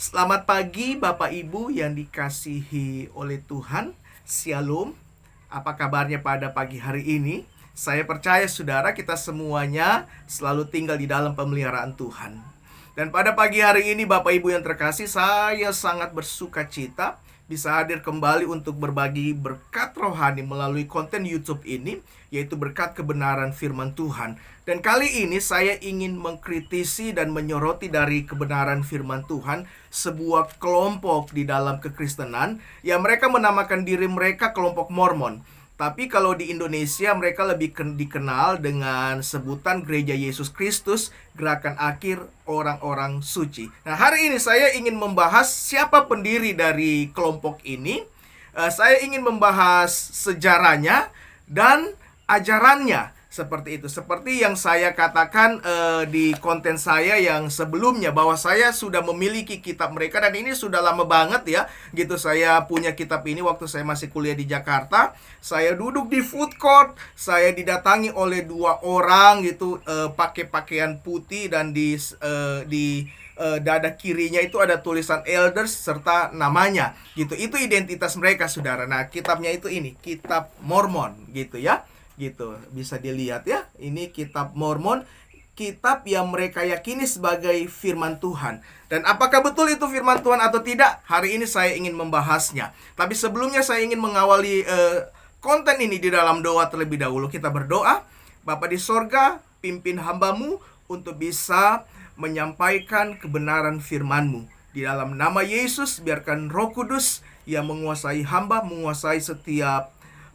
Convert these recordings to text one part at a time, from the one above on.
Selamat pagi Bapak Ibu yang dikasihi oleh Tuhan. Shalom. Apa kabarnya pada pagi hari ini? Saya percaya saudara kita semuanya selalu tinggal di dalam pemeliharaan Tuhan. Dan pada pagi hari ini Bapak Ibu yang terkasih, saya sangat bersuka cita bisa hadir kembali untuk berbagi berkat rohani melalui konten YouTube ini, yaitu berkat kebenaran firman Tuhan. Dan kali ini saya ingin mengkritisi dan menyoroti dari kebenaran firman Tuhan sebuah kelompok di dalam kekristenan yang mereka menamakan diri mereka kelompok Mormon. Tapi kalau di Indonesia mereka lebih dikenal dengan sebutan Gereja Yesus Kristus, Gerakan Akhir Orang-orang Suci. Nah, hari ini saya ingin membahas siapa pendiri dari kelompok ini. Saya ingin membahas sejarahnya dan ajarannya. Seperti itu. Seperti yang saya katakan di konten saya yang sebelumnya, bahwa saya sudah memiliki kitab mereka. Dan ini sudah lama banget ya. Gitu, saya punya kitab ini waktu saya masih kuliah di Jakarta. Saya duduk di food court. Saya didatangi oleh dua orang gitu, pakai pakaian putih. Dan di dada kirinya itu ada tulisan elders serta namanya gitu. Itu identitas mereka, saudara. Nah, kitabnya itu ini, kitab Mormon gitu ya. Gitu, bisa dilihat ya. Ini kitab Mormon, kitab yang mereka yakini sebagai firman Tuhan. Dan apakah betul itu firman Tuhan atau tidak? Hari ini saya ingin membahasnya. Tapi sebelumnya saya ingin mengawali konten ini di dalam doa terlebih dahulu. Kita berdoa. Bapa di sorga, pimpin hamba-Mu untuk bisa menyampaikan kebenaran firman-Mu. Di dalam nama Yesus, biarkan Roh Kudus yang menguasai hamba, menguasai setiap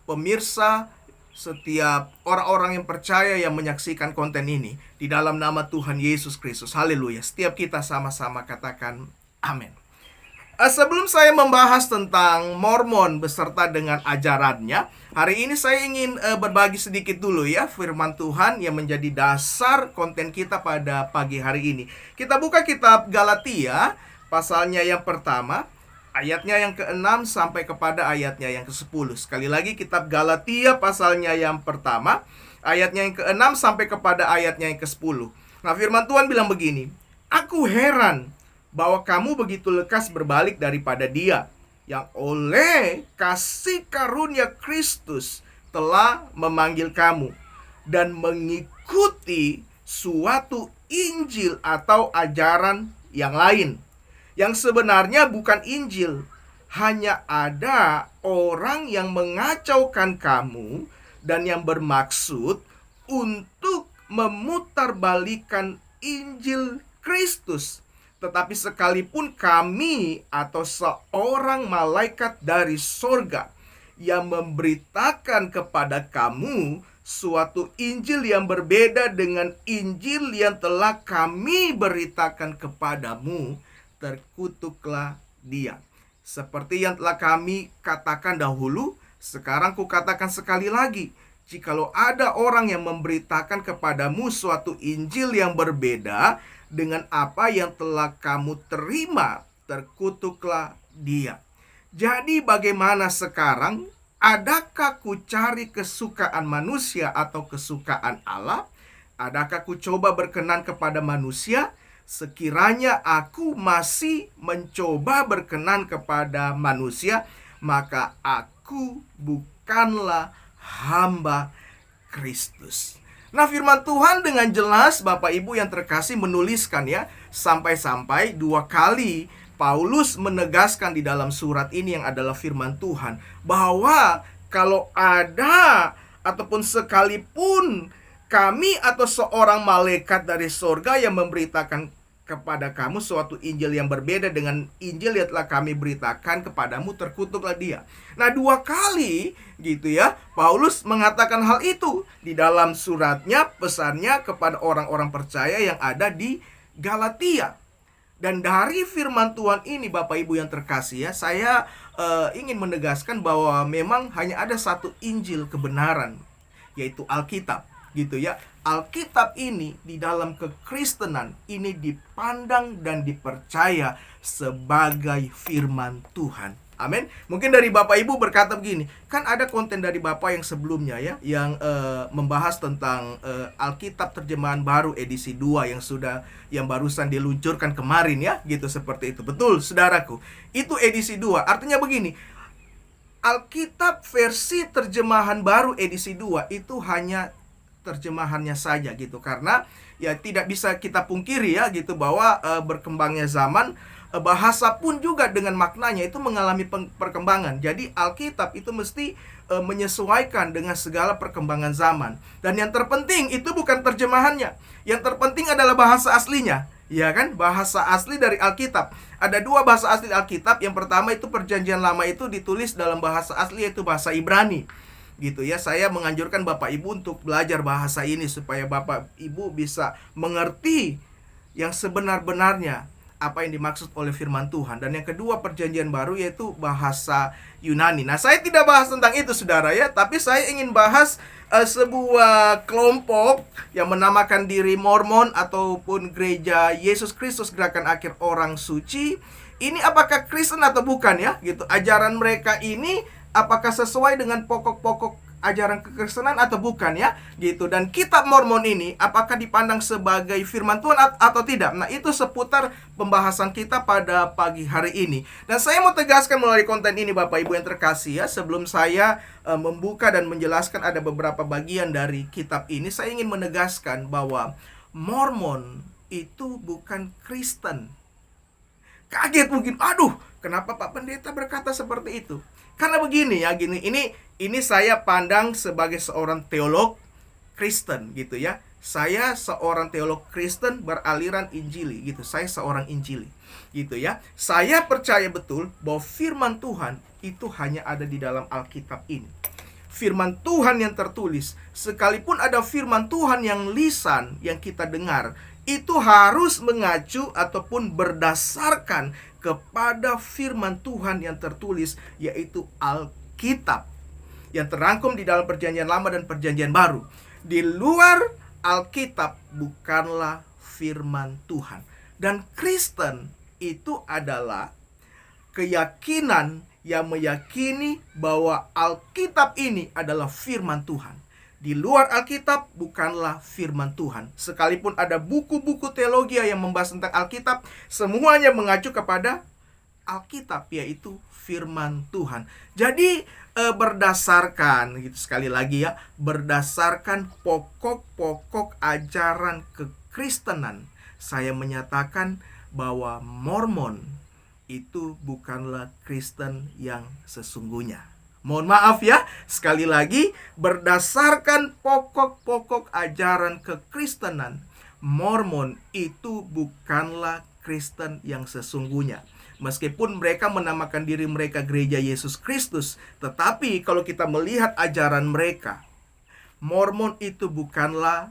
pemirsa, setiap orang-orang yang percaya yang menyaksikan konten ini. Di dalam nama Tuhan Yesus Kristus. Haleluya. Setiap kita sama-sama katakan amin. Sebelum saya membahas tentang Mormon beserta dengan ajarannya, hari ini saya ingin berbagi sedikit dulu ya firman Tuhan yang menjadi dasar konten kita pada pagi hari ini. Kita buka kitab Galatia, pasalnya yang pertama, ayatnya yang ke-6 sampai kepada ayatnya yang ke-10. Sekali lagi, kitab Galatia pasalnya yang pertama, ayatnya yang ke-6 sampai kepada ayatnya yang ke-10. Nah, firman Tuhan bilang begini, "Aku heran bahwa kamu begitu lekas berbalik daripada Dia, yang oleh kasih karunia Kristus telah memanggil kamu, dan mengikuti suatu Injil atau ajaran yang lain, yang sebenarnya bukan Injil. Hanya ada orang yang mengacaukan kamu dan yang bermaksud untuk memutarbalikkan Injil Kristus. Tetapi sekalipun kami atau seorang malaikat dari sorga yang memberitakan kepada kamu suatu Injil yang berbeda dengan Injil yang telah kami beritakan kepadamu, terkutuklah dia. Seperti yang telah kami katakan dahulu, sekarang kukatakan sekali lagi, jikalau ada orang yang memberitakan kepadamu suatu Injil yang berbeda dengan apa yang telah kamu terima, terkutuklah dia. Jadi bagaimana sekarang? Adakah ku cari kesukaan manusia atau kesukaan Allah? Adakah ku coba berkenan kepada manusia? Sekiranya aku masih mencoba berkenan kepada manusia, maka aku bukanlah hamba Kristus." Nah, firman Tuhan dengan jelas Bapak Ibu yang terkasih menuliskan ya, sampai-sampai 2 kali Paulus menegaskan di dalam surat ini yang adalah firman Tuhan, bahwa kalau ada ataupun sekalipun kami atau seorang malaikat dari sorga yang memberitakan kepada kamu suatu Injil yang berbeda dengan Injil yang telah kami beritakan kepadamu, terkutuklah dia. Nah, 2 kali gitu ya Paulus mengatakan hal itu di dalam suratnya, pesannya kepada orang-orang percaya yang ada di Galatia. Dan dari firman Tuhan ini Bapak Ibu yang terkasih ya, saya ingin menegaskan bahwa memang hanya ada satu Injil kebenaran, yaitu Alkitab gitu ya. Alkitab ini di dalam kekristenan ini dipandang dan dipercaya sebagai firman Tuhan. Amin. Mungkin dari Bapak Ibu berkata begini, kan ada konten dari Bapak yang sebelumnya ya, yang membahas tentang Alkitab terjemahan baru edisi 2 yang barusan diluncurkan kemarin ya, gitu seperti itu. Betul, saudaraku. Itu edisi 2. Artinya begini, Alkitab versi terjemahan baru edisi 2 itu hanya terjemahannya saja gitu, karena ya tidak bisa kita pungkiri ya gitu bahwa berkembangnya zaman, bahasa pun juga dengan maknanya itu mengalami perkembangan. Jadi Alkitab itu mesti menyesuaikan dengan segala perkembangan zaman. Dan yang terpenting itu bukan terjemahannya. Yang terpenting adalah bahasa aslinya. Ya kan? Bahasa asli dari Alkitab. Ada 2 bahasa asli Alkitab. Yang pertama itu Perjanjian Lama itu ditulis dalam bahasa asli, yaitu bahasa Ibrani. Gitu ya. Saya menganjurkan Bapak Ibu untuk belajar bahasa ini supaya Bapak Ibu bisa mengerti yang sebenar-benarnya apa yang dimaksud oleh firman Tuhan. Dan yang kedua Perjanjian Baru, yaitu bahasa Yunani. Nah, saya tidak bahas tentang itu saudara ya, tapi saya ingin bahas sebuah kelompok yang menamakan diri Mormon ataupun Gereja Yesus Kristus Gerakan Akhir Orang Suci. Ini apakah Kristen atau bukan ya? Gitu. Ajaran mereka ini apakah sesuai dengan pokok-pokok ajaran kekristenan atau bukan ya, gitu. Dan kitab Mormon ini apakah dipandang sebagai firman Tuhan atau tidak? Nah, itu seputar pembahasan kita pada pagi hari ini. Dan saya mau tegaskan melalui konten ini Bapak Ibu yang terkasih ya, sebelum saya membuka dan menjelaskan ada beberapa bagian dari kitab ini, saya ingin menegaskan bahwa Mormon itu bukan Kristen. Kaget mungkin, aduh, kenapa Pak Pendeta berkata seperti itu? Karena begini ya, ini saya pandang sebagai seorang teolog Kristen gitu ya. Saya seorang teolog Kristen beraliran Injili gitu. Saya seorang Injili gitu ya. Saya percaya betul bahwa firman Tuhan itu hanya ada di dalam Alkitab ini. Firman Tuhan yang tertulis, sekalipun ada firman Tuhan yang lisan yang kita dengar, itu harus mengacu ataupun berdasarkan kepada firman Tuhan yang tertulis, yaitu Alkitab, yang terangkum di dalam Perjanjian Lama dan Perjanjian Baru. Di luar Alkitab bukanlah firman Tuhan. Dan Kristen itu adalah keyakinan yang meyakini bahwa Alkitab ini adalah firman Tuhan. Di luar Alkitab bukanlah firman Tuhan. Sekalipun ada buku-buku teologi yang membahas tentang Alkitab, semuanya mengacu kepada Alkitab, yaitu firman Tuhan. Jadi berdasarkan, gitu sekali lagi ya, berdasarkan pokok-pokok ajaran kekristenan, saya menyatakan bahwa Mormon itu bukanlah Kristen yang sesungguhnya. Mohon maaf ya, sekali lagi, berdasarkan pokok-pokok ajaran kekristenan, Mormon itu bukanlah Kristen yang sesungguhnya. Meskipun mereka menamakan diri mereka Gereja Yesus Kristus, tetapi kalau kita melihat ajaran mereka, Mormon itu bukanlah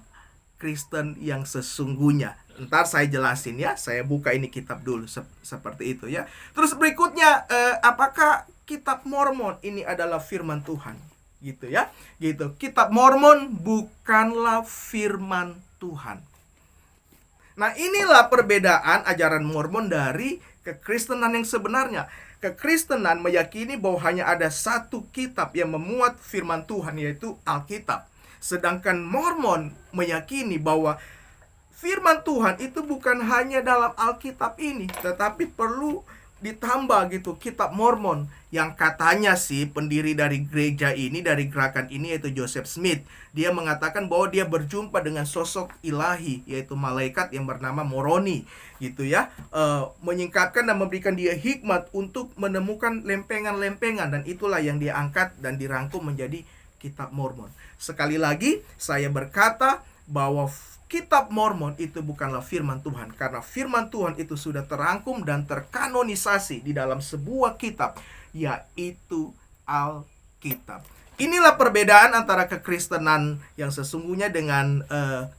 Kristen yang sesungguhnya. Ntar saya jelasin ya, saya buka ini kitab dulu seperti itu ya. Terus berikutnya, apakah kitab Mormon ini adalah firman Tuhan? Gitu ya, gitu. Kitab Mormon bukanlah firman Tuhan. Nah, inilah perbedaan ajaran Mormon dari kekristenan yang sebenarnya. Kekristenan meyakini bahwa hanya ada satu kitab yang memuat firman Tuhan, yaitu Alkitab. Sedangkan Mormon meyakini bahwa firman Tuhan itu bukan hanya dalam Alkitab ini, tetapi perlu ditambah gitu kitab Mormon, yang katanya sih pendiri dari gereja ini, dari gerakan ini, yaitu Joseph Smith. Dia mengatakan bahwa dia berjumpa dengan sosok ilahi, yaitu malaikat yang bernama Moroni gitu ya, menyingkapkan dan memberikan dia hikmat untuk menemukan lempengan-lempengan, dan itulah yang dia angkat dan dirangkum menjadi kitab Mormon. Sekali lagi saya berkata bahwa kitab Mormon itu bukanlah firman Tuhan, karena firman Tuhan itu sudah terangkum dan terkanonisasi di dalam sebuah kitab, yaitu Alkitab. Inilah perbedaan antara kekristenan yang sesungguhnya dengan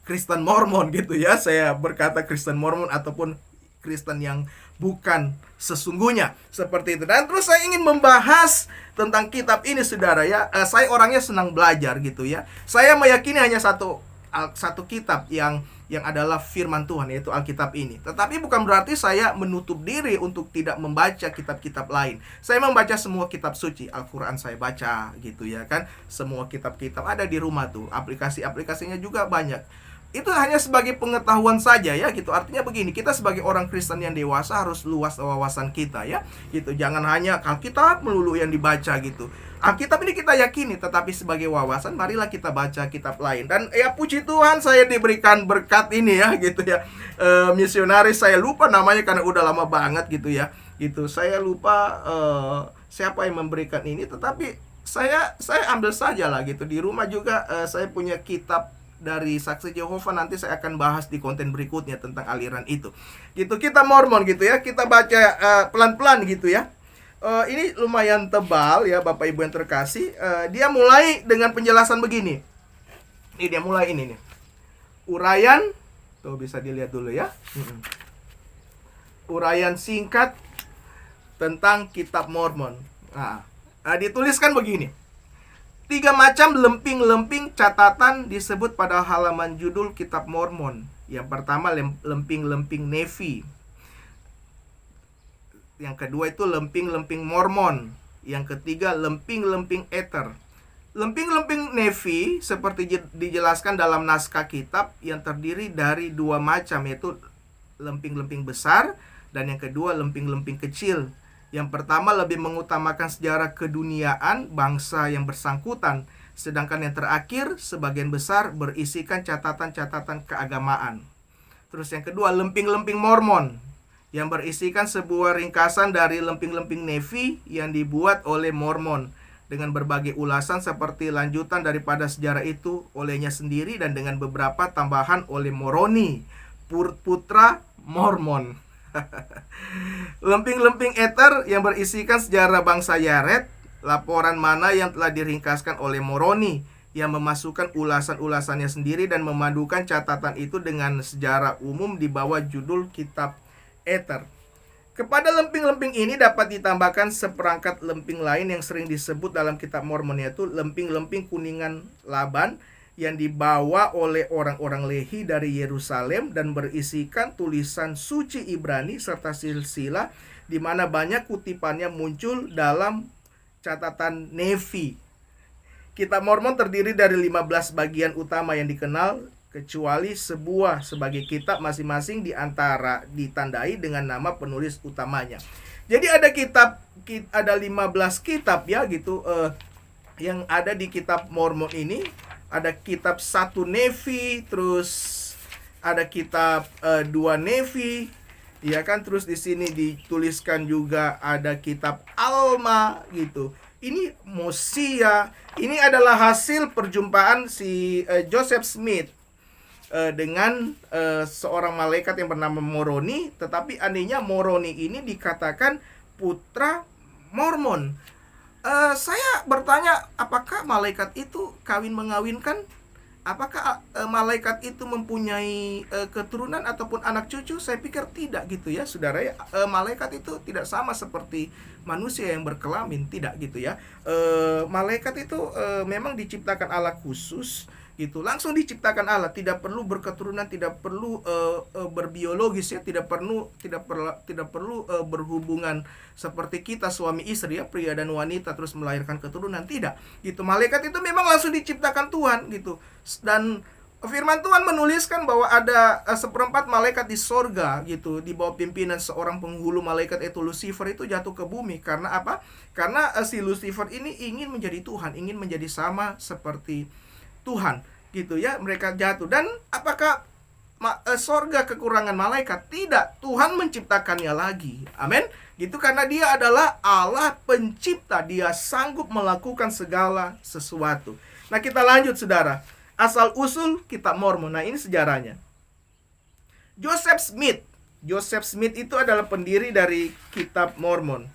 Kristen Mormon gitu ya. Saya berkata Kristen Mormon ataupun Kristen yang bukan sesungguhnya, seperti itu. Dan terus saya ingin membahas tentang kitab ini saudara ya. Saya orangnya senang belajar gitu ya. Saya meyakini hanya satu kitab yang yang adalah firman Tuhan, yaitu Alkitab ini. Tetapi bukan berarti saya menutup diri untuk tidak membaca kitab-kitab lain. Saya membaca semua kitab suci, Al-Quran saya baca gitu ya kan. Semua kitab-kitab ada di rumah tuh, aplikasi-aplikasinya juga banyak. Itu hanya sebagai pengetahuan saja ya gitu. Artinya begini, kita sebagai orang Kristen yang dewasa harus luas wawasan kita ya gitu. Jangan hanya Alkitab melulu yang dibaca gitu. Alkitab ini kita yakini, tetapi sebagai wawasan marilah kita baca kitab lain. Dan ya puji Tuhan saya diberikan berkat ini ya gitu ya. Misionaris saya lupa namanya karena udah lama banget gitu ya. Gitu. Saya lupa siapa yang memberikan ini, tetapi saya ambil saja lah gitu. Di rumah juga saya punya kitab dari Saksi Yehova, nanti saya akan bahas di konten berikutnya tentang aliran itu. Gitu, kita Mormon gitu ya. Kita baca pelan-pelan gitu ya. Ini lumayan tebal ya Bapak Ibu yang terkasih. Dia mulai dengan penjelasan begini. Ini dia mulai ini nih. Uraian, tuh bisa dilihat dulu ya. Uraian singkat tentang kitab Mormon. Nah, dituliskan begini. 3 macam lemping-lemping catatan disebut pada halaman judul kitab Mormon. Yang pertama lemping-lemping Nefi. Yang kedua itu lemping-lemping Mormon. Yang ketiga lemping-lemping Ether. Lemping-lemping Nefi seperti dijelaskan dalam naskah kitab yang terdiri dari 2 macam, yaitu lemping-lemping besar dan yang kedua lemping-lemping kecil. Yang pertama lebih mengutamakan sejarah keduniaan bangsa yang bersangkutan, sedangkan yang terakhir sebagian besar berisikan catatan-catatan keagamaan. Terus yang kedua lemping-lemping Mormon yang berisikan sebuah ringkasan dari lemping-lemping Nefi yang dibuat oleh Mormon dengan berbagai ulasan seperti lanjutan daripada sejarah itu olehnya sendiri dan dengan beberapa tambahan oleh Moroni, putra Mormon. Lemping-lemping Ether yang berisikan sejarah bangsa Yaret, laporan mana yang telah diringkaskan oleh Moroni yang memasukkan ulasan-ulasannya sendiri dan memadukan catatan itu dengan sejarah umum di bawah judul kitab Ether. Kepada lemping-lemping ini dapat ditambahkan seperangkat lemping lain yang sering disebut dalam kitab Mormon, yaitu lemping-lemping kuningan Laban yang dibawa oleh orang-orang Lehi dari Yerusalem dan berisikan tulisan suci Ibrani serta silsilah, di mana banyak kutipannya muncul dalam catatan Nefi. Kitab Mormon terdiri dari 15 bagian utama yang dikenal, kecuali sebuah sebagai kitab masing-masing di antara ditandai dengan nama penulis utamanya. Jadi ada 15 kitab ya gitu yang ada di kitab Mormon ini. Ada kitab 1 Nefi, terus ada kitab 2 Nefi, ya kan? Terus di sini dituliskan juga ada kitab Alma gitu. Ini Mosia. Ini adalah hasil perjumpaan si Joseph Smith dengan seorang malaikat yang bernama Moroni. Tetapi anehnya Moroni ini dikatakan putra Mormon. Saya bertanya, apakah malaikat itu kawin mengawinkan? Apakah malaikat itu mempunyai keturunan ataupun anak cucu? Saya pikir tidak gitu ya, saudara ya. Malaikat itu tidak sama seperti manusia yang berkelamin, tidak gitu ya. Malaikat itu memang diciptakan Allah khusus gitu, langsung diciptakan Allah, tidak perlu berketurunan, tidak perlu berbiologis ya, tidak perlu berhubungan seperti kita suami istri ya, pria dan wanita terus melahirkan keturunan, tidak gitu. Malaikat itu memang langsung diciptakan Tuhan gitu. Dan firman Tuhan menuliskan bahwa ada 1/4 malaikat di sorga gitu, di bawah pimpinan seorang penghulu malaikat yaitu Lucifer, itu jatuh ke bumi. Karena apa? Karena si Lucifer ini ingin menjadi Tuhan, ingin menjadi sama seperti Tuhan gitu ya. Mereka jatuh. Dan apakah sorga kekurangan malaikat? Tidak, Tuhan menciptakannya lagi. Amin. Gitu, karena dia adalah Allah pencipta, dia sanggup melakukan segala sesuatu. Nah, kita lanjut saudara. Asal usul kitab Mormon. Nah, ini sejarahnya. Joseph Smith itu adalah pendiri dari kitab Mormon.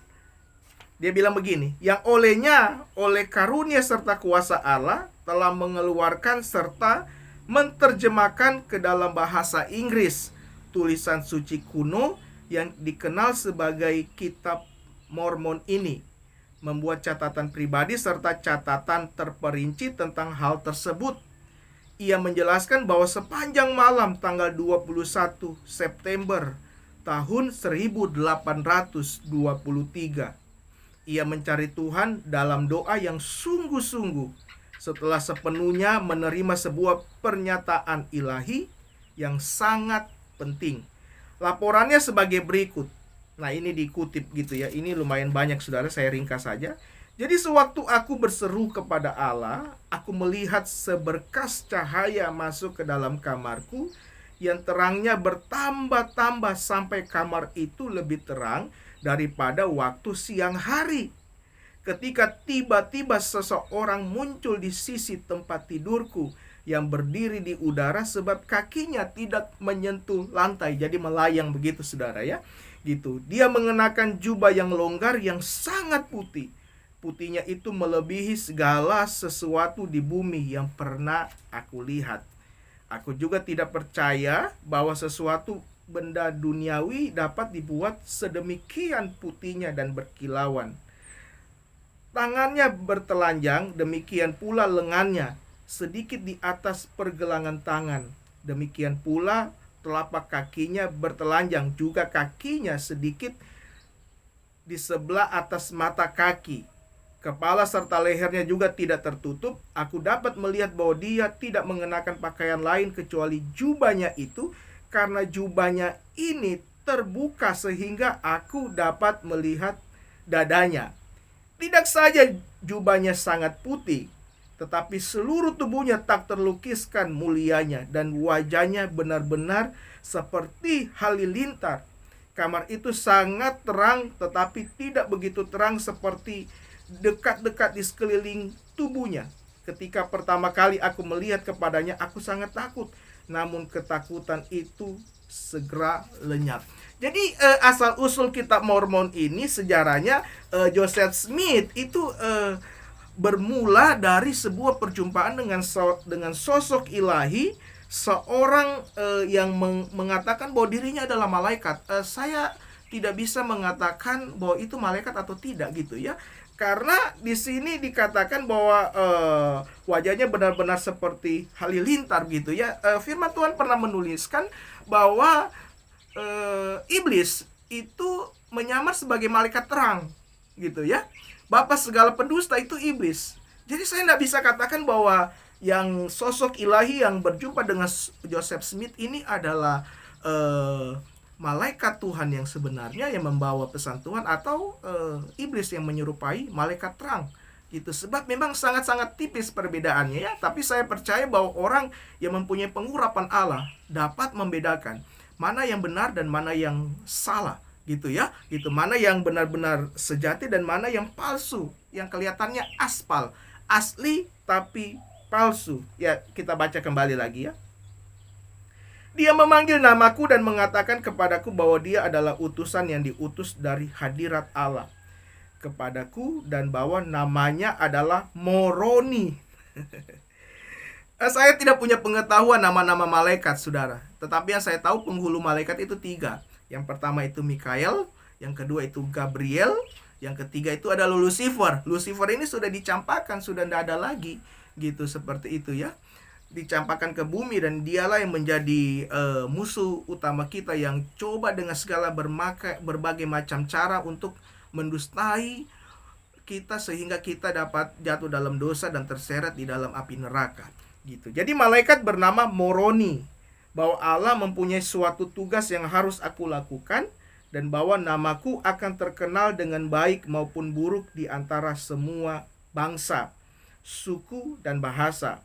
Dia bilang begini, yang olehnya, oleh karunia serta kuasa Allah, telah mengeluarkan serta menerjemahkan ke dalam bahasa Inggris tulisan suci kuno yang dikenal sebagai kitab Mormon ini, membuat catatan pribadi serta catatan terperinci tentang hal tersebut. Ia menjelaskan bahwa sepanjang malam tanggal 21 September tahun 1823, ia mencari Tuhan dalam doa yang sungguh-sungguh setelah sepenuhnya menerima sebuah pernyataan ilahi yang sangat penting. Laporannya sebagai berikut. Nah, ini dikutip gitu ya. Ini lumayan banyak, saudara, saya ringkas saja. Jadi sewaktu aku berseru kepada Allah, aku melihat seberkas cahaya masuk ke dalam kamarku yang terangnya bertambah-tambah sampai kamar itu lebih terang daripada waktu siang hari. Ketika tiba-tiba seseorang muncul di sisi tempat tidurku yang berdiri di udara sebab kakinya tidak menyentuh lantai. Jadi melayang begitu, saudara ya. Gitu. Dia mengenakan jubah yang longgar yang sangat putih. Putihnya itu melebihi segala sesuatu di bumi yang pernah aku lihat. Aku juga tidak percaya bahwa sesuatu benda duniawi dapat dibuat sedemikian putihnya dan berkilauan. Tangannya bertelanjang, demikian pula lengannya, sedikit di atas pergelangan tangan. Demikian pula telapak kakinya bertelanjang, juga kakinya sedikit di sebelah atas mata kaki. Kepala serta lehernya juga tidak tertutup. Aku dapat melihat bahwa dia tidak mengenakan pakaian lain kecuali jubahnya itu, karena jubahnya ini terbuka sehingga aku dapat melihat dadanya. Tidak saja jubahnya sangat putih, tetapi seluruh tubuhnya tak terlukiskan mulianya, dan wajahnya benar-benar seperti halilintar. Kamar itu sangat terang, tetapi tidak begitu terang seperti dekat-dekat di sekeliling tubuhnya. Ketika pertama kali aku melihat kepadanya, aku sangat takut. Namun ketakutan itu segera lenyap. Jadi asal-usul kitab Mormon ini sejarahnya, Joseph Smith itu bermula dari sebuah perjumpaan dengan sosok ilahi, seorang yang mengatakan bahwa dirinya adalah malaikat. Saya tidak bisa mengatakan bahwa itu malaikat atau tidak gitu ya. Karena di sini dikatakan bahwa wajahnya benar-benar seperti halilintar gitu ya. Firman Tuhan pernah menuliskan bahwa iblis itu menyamar sebagai malaikat terang gitu ya. Bapa segala pendusta itu iblis. Jadi saya tidak bisa katakan bahwa yang sosok ilahi yang berjumpa dengan Joseph Smith ini adalah malaikat Tuhan yang sebenarnya yang membawa pesan Tuhan, atau iblis yang menyerupai malaikat terang gitu. Sebab memang sangat-sangat tipis perbedaannya ya. Tapi saya percaya bahwa orang yang mempunyai pengurapan Allah dapat membedakan mana yang benar dan mana yang salah gitu ya. Gitu, mana yang benar-benar sejati dan mana yang palsu, yang kelihatannya asli tapi palsu. Ya, kita baca kembali lagi ya. Dia memanggil namaku dan mengatakan kepadaku bahwa dia adalah utusan yang diutus dari hadirat Allah kepadaku, dan bahwa namanya adalah Moroni. Saya tidak punya pengetahuan nama-nama malaikat, saudara. Tetapi yang saya tahu penghulu malaikat itu 3. Yang pertama itu Mikael, yang kedua itu Gabriel, yang ketiga itu adalah Lucifer. Lucifer ini sudah dicampakkan, sudah tidak ada lagi gitu, seperti itu ya. Dicampakkan ke bumi, dan dialah yang menjadi musuh utama kita, yang coba dengan segala berbagai macam cara untuk mendustai kita sehingga kita dapat jatuh dalam dosa dan terseret di dalam api neraka gitu. Jadi malaikat bernama Moroni, bahwa Allah mempunyai suatu tugas yang harus aku lakukan, dan bahwa namaku akan terkenal dengan baik maupun buruk di antara semua bangsa, suku dan bahasa,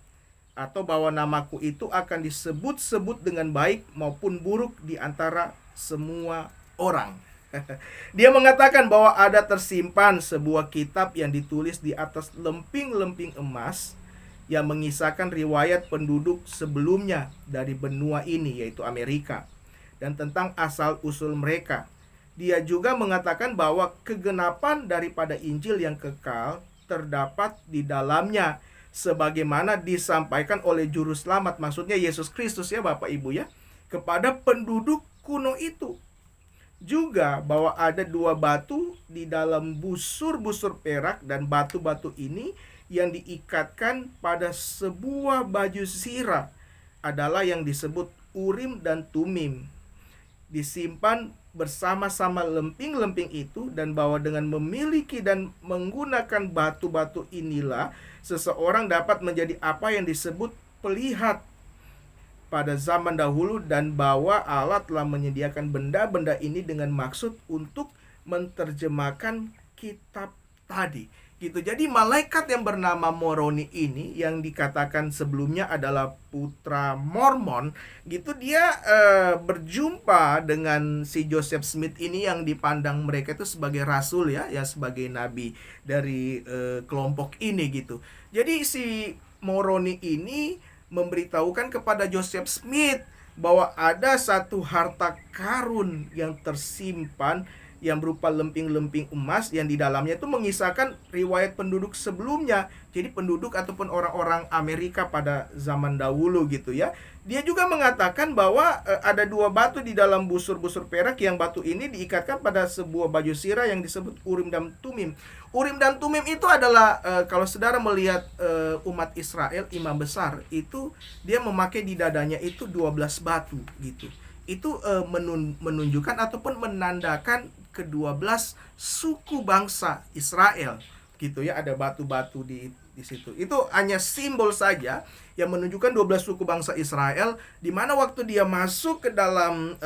atau bahwa namaku itu akan disebut-sebut dengan baik maupun buruk di antara semua orang. Dia mengatakan bahwa ada tersimpan sebuah kitab yang ditulis di atas lemping-lemping emas, yang mengisahkan riwayat penduduk sebelumnya dari benua ini, yaitu Amerika, dan tentang asal-usul mereka. Dia juga mengatakan bahwa kegenapan daripada Injil yang kekal terdapat di dalamnya, sebagaimana disampaikan oleh juru selamat, maksudnya Yesus Kristus ya Bapak Ibu ya, kepada penduduk kuno itu. Juga bahwa ada 2 batu di dalam busur-busur perak, dan batu-batu ini yang diikatkan pada sebuah baju sirah adalah yang disebut Urim dan Tumim. Disimpan bersama-sama lemping-lemping itu, dan bahwa dengan memiliki dan menggunakan batu-batu inilah seseorang dapat menjadi apa yang disebut pelihat pada zaman dahulu, dan bahwa Allah telah menyediakan benda-benda ini dengan maksud untuk menerjemahkan kitab tadi gitu. Jadi malaikat yang bernama Moroni ini yang dikatakan sebelumnya adalah putra Mormon gitu, dia berjumpa dengan si Joseph Smith ini yang dipandang mereka itu sebagai rasul ya sebagai nabi dari kelompok ini gitu. Jadi si Moroni ini memberitahukan kepada Joseph Smith bahwa ada satu harta karun yang tersimpan yang berupa lemping-lemping emas yang di dalamnya itu mengisahkan riwayat penduduk sebelumnya. Jadi penduduk ataupun orang-orang Amerika pada zaman dahulu gitu ya. Dia juga mengatakan bahwa ada dua batu di dalam busur-busur perak, yang batu ini diikatkan pada sebuah baju sirah yang disebut Urim dan Tumim. Urim dan Tumim itu adalah kalau saudara melihat umat Israel, imam besar itu dia memakai di dadanya itu 12 batu gitu. Itu menunjukkan ataupun menandakan ke-12 suku bangsa Israel gitu ya. Ada batu-batu di situ. Itu hanya simbol saja yang menunjukkan 12 suku bangsa Israel, di mana waktu dia masuk ke dalam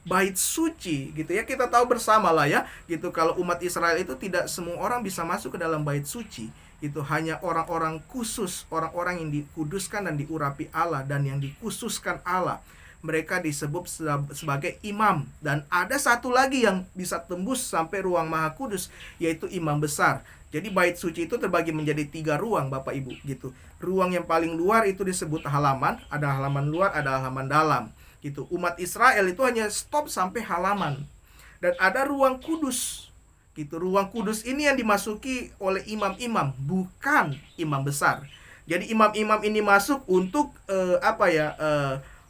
bait suci gitu ya. Kita tahu bersama lah ya gitu, kalau umat Israel itu tidak semua orang bisa masuk ke dalam bait suci. Itu hanya orang-orang khusus, orang-orang yang dikuduskan dan diurapi Allah dan yang dikhususkan Allah. Mereka disebut sebagai imam. Dan ada satu lagi yang bisa tembus sampai ruang maha kudus, yaitu imam besar. Jadi bait suci itu terbagi menjadi 3 ruang Bapak Ibu gitu. Ruang yang paling luar itu disebut halaman. Ada halaman luar, ada halaman dalam gitu. Umat Israel itu hanya stop sampai halaman. Dan ada ruang kudus gitu. Ruang kudus ini yang dimasuki oleh imam-imam, bukan imam besar. Jadi imam-imam ini masuk untuk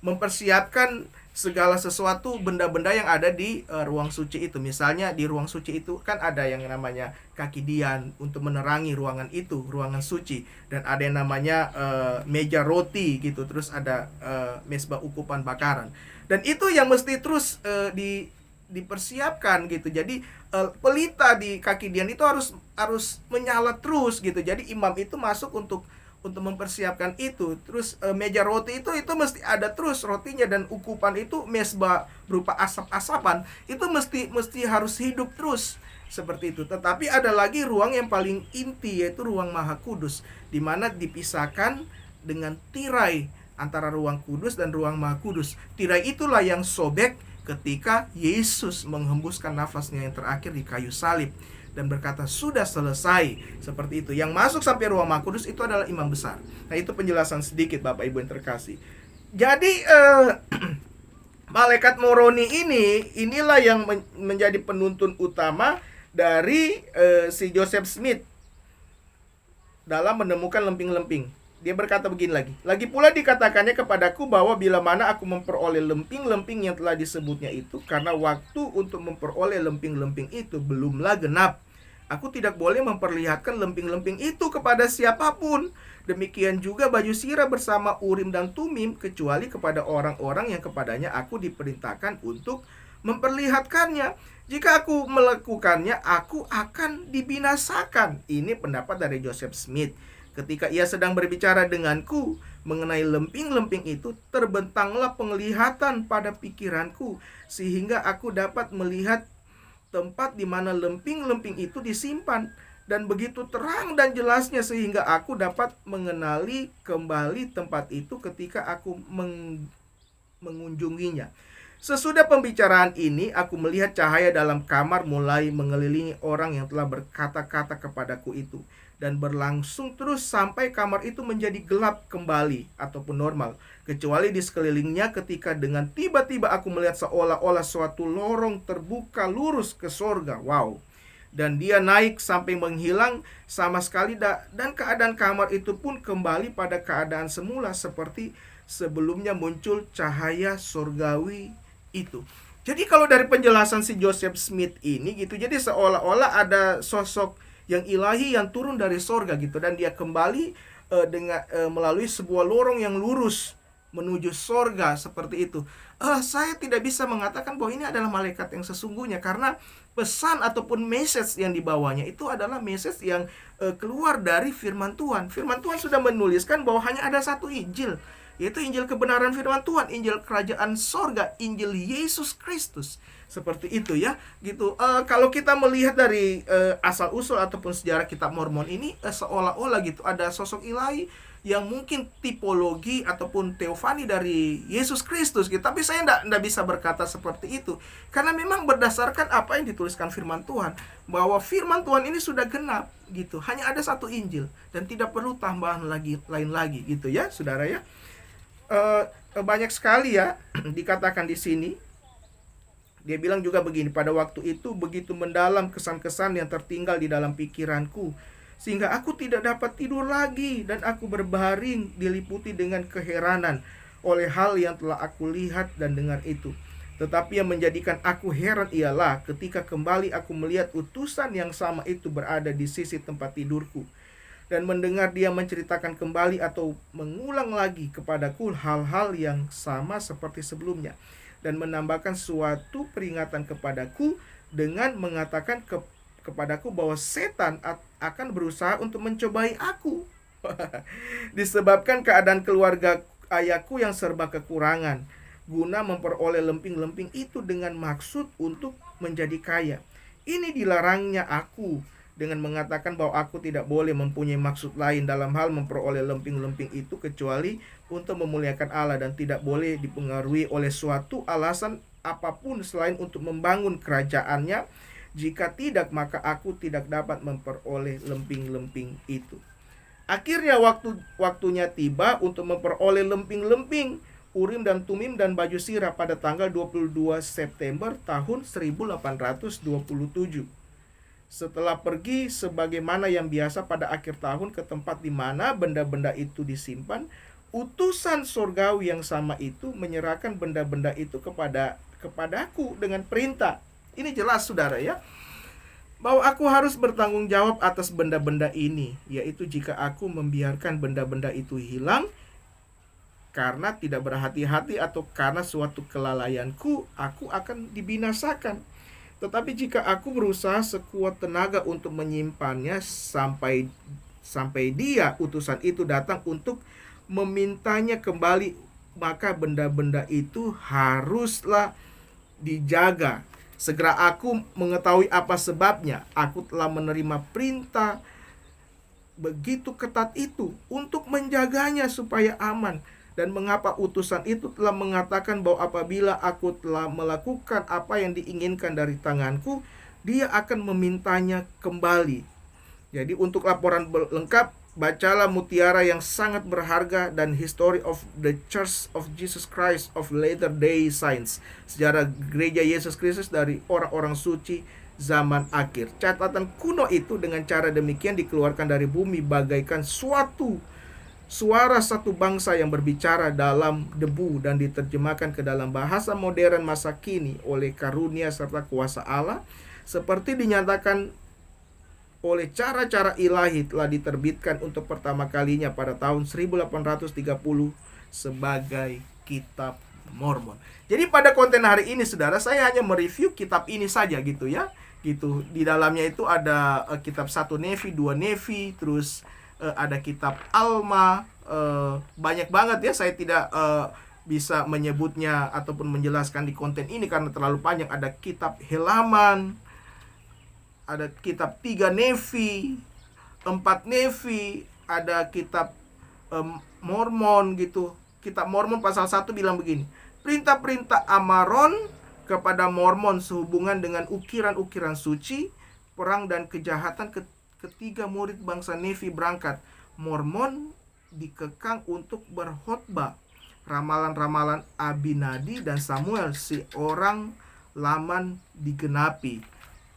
mempersiapkan segala sesuatu benda-benda yang ada di ruang suci itu. Misalnya di ruang suci itu kan ada yang namanya kaki dian untuk menerangi ruangan itu, ruangan suci. Dan ada yang namanya meja roti gitu. Terus ada mezbah ukupan bakaran. Dan itu yang mesti terus dipersiapkan gitu. Jadi pelita di kaki dian itu harus menyala terus gitu. Jadi imam itu masuk untuk mempersiapkan itu. Terus meja roti itu mesti ada terus rotinya, dan ukupan itu mezbah berupa asap-asapan itu mesti harus hidup terus seperti itu. Tetapi ada lagi ruang yang paling inti, yaitu ruang maha kudus, di mana dipisahkan dengan tirai antara ruang kudus dan ruang maha kudus. Tirai itulah yang sobek ketika Yesus menghembuskan nafasnya yang terakhir di kayu salib dan berkata sudah selesai, seperti itu. Yang masuk sampai ruang maha kudus itu adalah imam besar. Nah, itu penjelasan sedikit Bapak Ibu yang terkasih. Jadi malaikat Moroni inilah yang menjadi penuntun utama dari si Joseph Smith dalam menemukan lemping-lemping. Dia berkata begini lagi. Lagi pula dikatakannya kepadaku bahwa bila mana aku memperoleh lemping-lemping yang telah disebutnya itu, karena waktu untuk memperoleh lemping-lemping itu belumlah genap, aku tidak boleh memperlihatkan lemping-lemping itu kepada siapapun. Demikian juga baju sirah bersama Urim dan Tumim, kecuali kepada orang-orang yang kepadanya aku diperintahkan untuk memperlihatkannya. Jika aku melakukannya, aku akan dibinasakan. Ini pendapat dari Joseph Smith. Ketika ia sedang berbicara denganku mengenai lemping-lemping itu, terbentanglah penglihatan pada pikiranku, sehingga aku dapat melihat tempat di mana lemping-lemping itu disimpan, dan begitu terang dan jelasnya sehingga aku dapat mengenali kembali tempat itu ketika aku mengunjunginya. Sesudah pembicaraan ini, aku melihat cahaya dalam kamar mulai mengelilingi orang yang telah berkata-kata kepadaku itu, dan berlangsung terus sampai kamar itu menjadi gelap kembali ataupun normal, kecuali di sekelilingnya, ketika dengan tiba-tiba aku melihat seolah-olah suatu lorong terbuka lurus ke sorga. Wow. Dan dia naik sampai menghilang sama sekali, dan keadaan kamar itu pun kembali pada keadaan semula seperti sebelumnya muncul cahaya sorgawi itu. Jadi kalau dari penjelasan si Joseph Smith ini gitu, jadi seolah-olah ada sosok yang ilahi yang turun dari sorga gitu, dan dia kembali melalui sebuah lorong yang lurus menuju sorga seperti itu. Saya tidak bisa mengatakan bahwa ini adalah malaikat yang sesungguhnya, karena pesan ataupun message yang dibawanya itu adalah message yang keluar dari firman Tuhan. Firman Tuhan sudah menuliskan bahwa hanya ada satu Injil, yaitu Injil kebenaran firman Tuhan, Injil kerajaan sorga, Injil Yesus Kristus. Seperti itu ya, gitu. Kalau kita melihat dari asal usul ataupun sejarah kitab Mormon ini, seolah-olah gitu ada sosok ilahi yang mungkin tipologi ataupun teofani dari Yesus Kristus gitu. Tapi saya tidak bisa berkata seperti itu, karena memang berdasarkan apa yang dituliskan firman Tuhan, bahwa firman Tuhan ini sudah genap gitu. Hanya ada satu Injil dan tidak perlu tambahan lain lagi gitu ya, saudara ya. Banyak sekali ya dikatakan di sini. Dia bilang juga begini, pada waktu itu begitu mendalam kesan-kesan yang tertinggal di dalam pikiranku, sehingga aku tidak dapat tidur lagi, dan aku berbaring diliputi dengan keheranan oleh hal yang telah aku lihat dan dengar itu. Tetapi yang menjadikan aku heran ialah ketika kembali aku melihat utusan yang sama itu berada di sisi tempat tidurku, dan mendengar dia menceritakan kembali atau mengulang lagi kepadaku hal-hal yang sama seperti sebelumnya, dan menambahkan suatu peringatan kepadaku dengan mengatakan kepadaku bahwa setan akan berusaha untuk mencobai aku disebabkan keadaan keluarga ayahku yang serba kekurangan, guna memperoleh lemping-lemping itu dengan maksud untuk menjadi kaya. Ini dilarangnya aku dengan mengatakan bahwa aku tidak boleh mempunyai maksud lain dalam hal memperoleh lemping-lemping itu kecuali untuk memuliakan Allah, dan tidak boleh dipengaruhi oleh suatu alasan apapun selain untuk membangun kerajaannya. Jika tidak, maka aku tidak dapat memperoleh lemping-lemping itu. Akhirnya waktunya tiba untuk memperoleh lemping-lemping Urim dan Tumim dan baju sirah pada tanggal 22 September tahun 1827. Setelah pergi sebagaimana yang biasa pada akhir tahun ke tempat di mana benda-benda itu disimpan, utusan surgawi yang sama itu menyerahkan benda-benda itu kepadaku dengan perintah. Ini jelas saudara ya, bahwa aku harus bertanggung jawab atas benda-benda ini, yaitu jika aku membiarkan benda-benda itu hilang karena tidak berhati-hati atau karena suatu kelalaianku, aku akan dibinasakan. Tetapi jika aku berusaha sekuat tenaga untuk menyimpannya sampai dia utusan itu datang untuk memintanya kembali, maka benda-benda itu haruslah dijaga. Segera aku mengetahui apa sebabnya, aku telah menerima perintah begitu ketat itu untuk menjaganya supaya aman. Dan mengapa utusan itu telah mengatakan bahwa apabila aku telah melakukan apa yang diinginkan dari tanganku, dia akan memintanya kembali. Jadi untuk laporan lengkap, bacalah Mutiara yang sangat berharga dan History of the Church of Jesus Christ of Latter-day Saints, sejarah gereja Yesus Kristus dari orang-orang suci zaman akhir. Catatan kuno itu dengan cara demikian dikeluarkan dari bumi bagaikan suatu suara satu bangsa yang berbicara dalam debu dan diterjemahkan ke dalam bahasa modern masa kini oleh karunia serta kuasa Allah, seperti dinyatakan oleh cara-cara ilahi telah diterbitkan untuk pertama kalinya pada tahun 1830 sebagai Kitab Mormon. Jadi pada konten hari ini saudara, saya hanya mereview kitab ini saja gitu ya. Gitu. Di dalamnya itu ada kitab 1 Nefi, 2 Nefi, terus ada kitab Alma, banyak banget ya. Saya tidak bisa menyebutnya ataupun menjelaskan di konten ini karena terlalu panjang. Ada kitab Helaman, ada kitab 3 Nefi, 4 Nefi, ada kitab Mormon gitu. Kitab Mormon pasal 1 bilang begini, perintah-perintah Amaron kepada Mormon sehubungan dengan ukiran-ukiran suci, perang dan kejahatan. Ketiga murid bangsa Nefi berangkat. Mormon dikekang untuk berkhotbah. Ramalan-ramalan Abinadi dan Samuel si orang Laman digenapi.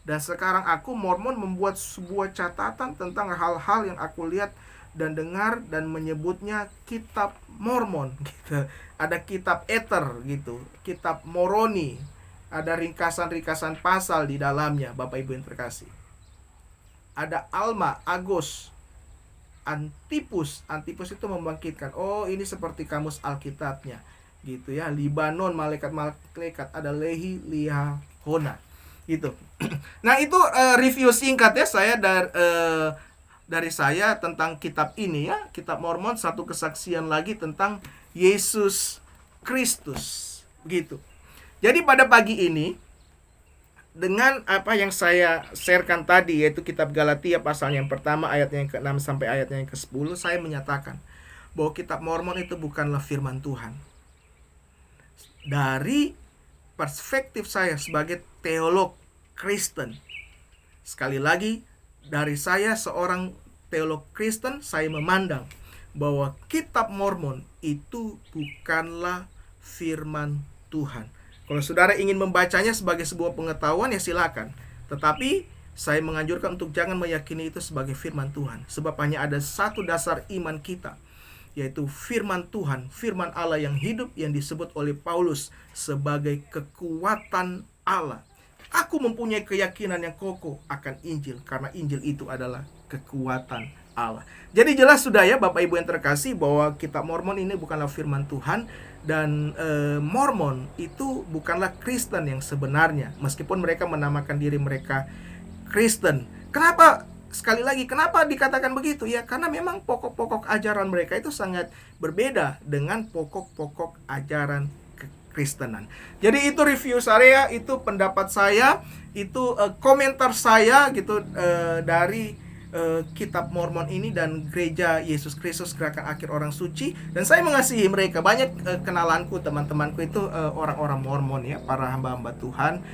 Dan sekarang aku Mormon membuat sebuah catatan tentang hal-hal yang aku lihat dan dengar dan menyebutnya kitab Mormon gitu. Ada kitab Ether gitu, kitab Moroni. Ada ringkasan-ringkasan pasal di dalamnya, Bapak Ibu yang terkasih. ada Alma, Agos, Antipus. Antipus itu membangkitkan. Oh, ini seperti kamus Alkitabnya gitu ya. Libanon, malaikat-malaikat, ada Lehi, Liahona gitu. Nah, itu review singkat ya saya dari saya tentang kitab ini ya, kitab Mormon. Satu kesaksian lagi tentang Yesus Kristus gitu. Jadi pada pagi ini, dengan apa yang saya sharekan tadi, yaitu kitab Galatia pasal yang pertama ayatnya yang ke-6 sampai ayatnya yang ke-10, saya menyatakan bahwa kitab Mormon itu bukanlah firman Tuhan. Dari perspektif saya sebagai teolog Kristen, sekali lagi, dari saya seorang teolog Kristen, saya memandang bahwa kitab Mormon itu bukanlah firman Tuhan. Kalau saudara ingin membacanya sebagai sebuah pengetahuan, ya silakan. Tetapi saya menganjurkan untuk jangan meyakini itu sebagai firman Tuhan. Sebab hanya ada satu dasar iman kita, yaitu firman Tuhan, firman Allah yang hidup, yang disebut oleh Paulus sebagai kekuatan Allah. Aku mempunyai keyakinan yang kokoh akan Injil, karena Injil itu adalah kekuatan Allah. Jadi jelas sudah ya Bapak Ibu yang terkasih, bahwa kitab Mormon ini bukanlah firman Tuhan. Dan Mormon itu bukanlah Kristen yang sebenarnya, meskipun mereka menamakan diri mereka Kristen. Kenapa? Sekali lagi, kenapa dikatakan begitu? Ya karena memang pokok-pokok ajaran mereka itu sangat berbeda dengan pokok-pokok ajaran kekristenan. Jadi itu review saya, itu pendapat saya, itu komentar saya gitu dari kitab Mormon ini dan Gereja Yesus Kristus Gerakan Akhir Orang Suci. Dan saya mengasihi mereka. Banyak kenalanku, teman-temanku itu orang-orang Mormon ya, para hamba-hamba Tuhan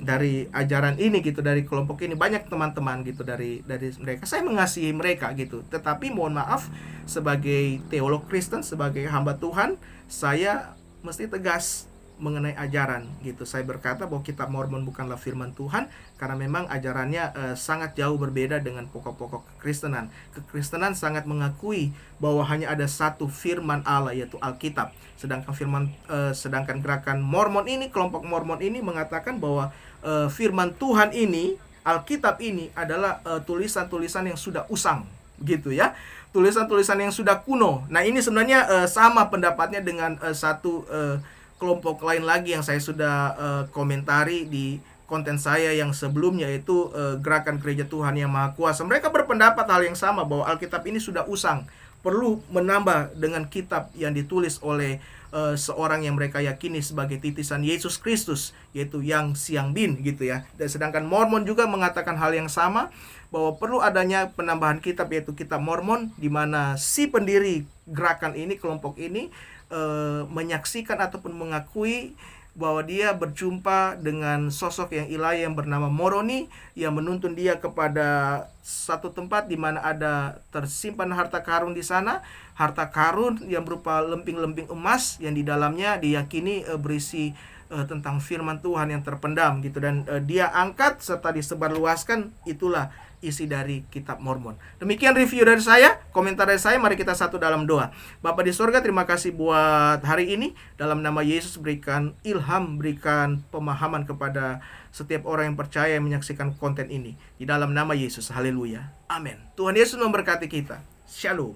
dari ajaran ini gitu, dari kelompok ini. Banyak teman-teman gitu dari mereka. Saya mengasihi mereka gitu. Tetapi mohon maaf, sebagai teolog Kristen, sebagai hamba Tuhan, saya mesti tegas mengenai ajaran gitu. Saya berkata bahwa kitab Mormon bukanlah firman Tuhan, karena memang ajarannya sangat jauh berbeda dengan pokok-pokok kekristenan. Kekristenan sangat mengakui bahwa hanya ada satu firman Allah, yaitu Alkitab. Sedangkan gerakan Mormon ini, kelompok Mormon ini mengatakan bahwa firman Tuhan ini, Alkitab ini adalah tulisan-tulisan yang sudah usang gitu ya. Tulisan-tulisan yang sudah kuno. Nah, ini sebenarnya sama pendapatnya dengan satu kelompok lain lagi yang saya sudah komentari di konten saya yang sebelumnya, yaitu Gerakan Gereja Tuhan Yang Maha Kuasa. Mereka berpendapat hal yang sama, bahwa Alkitab ini sudah usang, perlu menambah dengan kitab yang ditulis oleh seorang yang mereka yakini sebagai titisan Yesus Kristus, yaitu Yang Siang Bin gitu ya. Dan sedangkan Mormon juga mengatakan hal yang sama, bahwa perlu adanya penambahan kitab, yaitu kitab Mormon, di mana si pendiri gerakan ini, kelompok ini menyaksikan ataupun mengakui bahwa dia berjumpa dengan sosok yang ilahi yang bernama Moroni, yang menuntun dia kepada satu tempat di mana ada tersimpan harta karun di sana, harta karun yang berupa lemping-lemping emas yang di dalamnya diyakini berisi tentang firman Tuhan yang terpendam gitu, dan dia angkat serta disebarluaskan. Itulah isi dari kitab Mormon. Demikian review dari saya, komentar dari saya. Mari kita satu dalam doa. Bapa di sorga, terima kasih buat hari ini. Dalam nama Yesus, berikan ilham, berikan pemahaman kepada setiap orang yang percaya yang menyaksikan konten ini. Di dalam nama Yesus, haleluya, amin. Tuhan Yesus memberkati kita. Shalom.